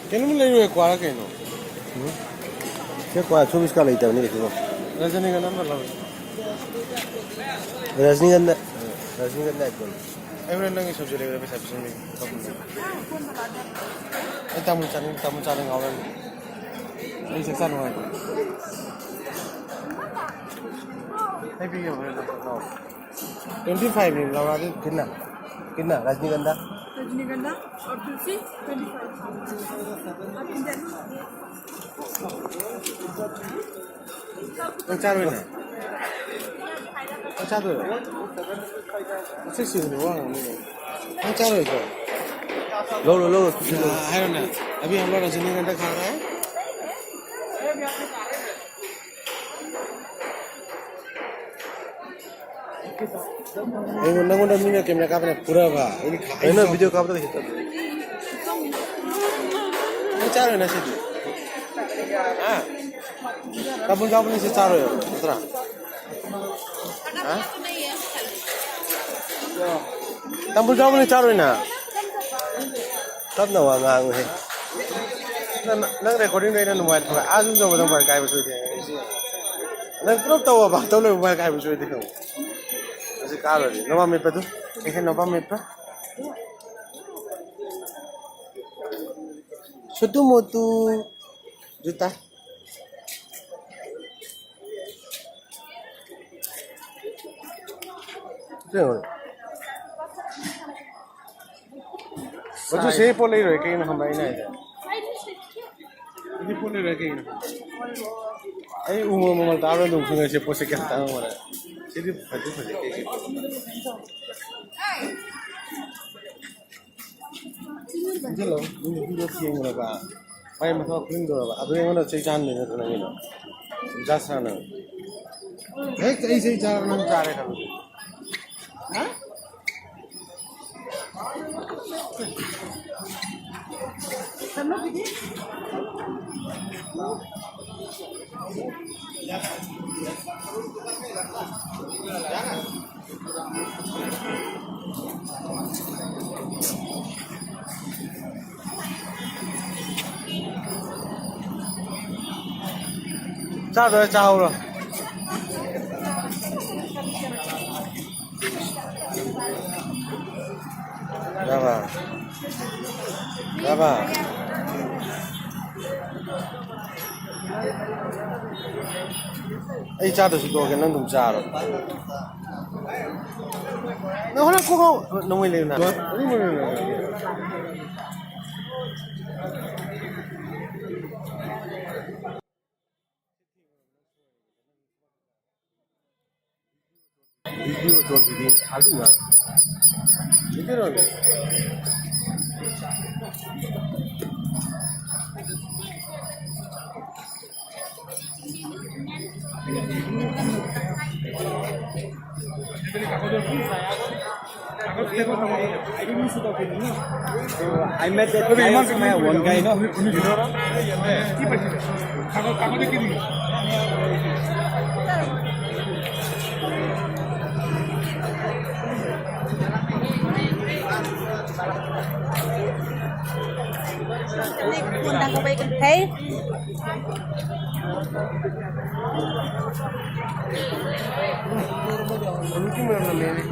Can you leave a quarter? क्या कोई 24 का लेता है नहीं देखो रजनीगंधा रजनीगंधा रजनीगंधा एक बोल everyone लगे सब जगह पे सब सुन ये तामु चालू गाँव में ये शिक्षा हुआ है नहीं भी है 25 नहीं लगा दे कितना कितना रजनीगंधा रजनीगंधा और तुलसी 25 चार महीने चार दो अच्छे से हुआ है चार हो लो लो लो है ना अभी हम लोग रजनीगंधा खा रहे हैं ये नंगों डमी में कैमरा कापने पूरा भा ये ना वीडियो कापता देखता ये चार है ना सीधी हाँ कापुन कापुन से चार है उतना हाँ कापुन कापुन चार है ना तब ना वहाँ आऊँ है नंग रिकॉर्डिंग नहीं ना मोबाइल पर आज उन लोगों ने मोबाइल का भी चुई थे नंग प्रूफ तो वो बात तो लोग मोबाइल का भी चुई थे क्यों ऐसे कार वाली नवा में पे तो एक है नवा में पे छोटू मोटू जूता क्या हो वो जो सेफ हो ले रहे कहीं ना हमारे ना है ये बोल रहे कहीं ना अरे उम्र में मत आवे लोग सुने से पोसे क्या था हमारा सीधी फटे फटे के चलो ये वीडियो किए मेरा बा भाई मतलब क्लीन दो बा अब ये वाला चीज जान नहीं तो नहीं ना जासा ना एक ऐसे ही चार नाम चार है कभी हाँ चार चाहो रो Berapa? Berapa? Ấy cha được số cái nó đúng cha rồi. Nó hôm nay cô không nó mới lên nào. Nó mới lên nào. Video tuh video halu ya. Itu loh. I met that guy, one guy, no? Undang kebaikan hey Mungkin mana mere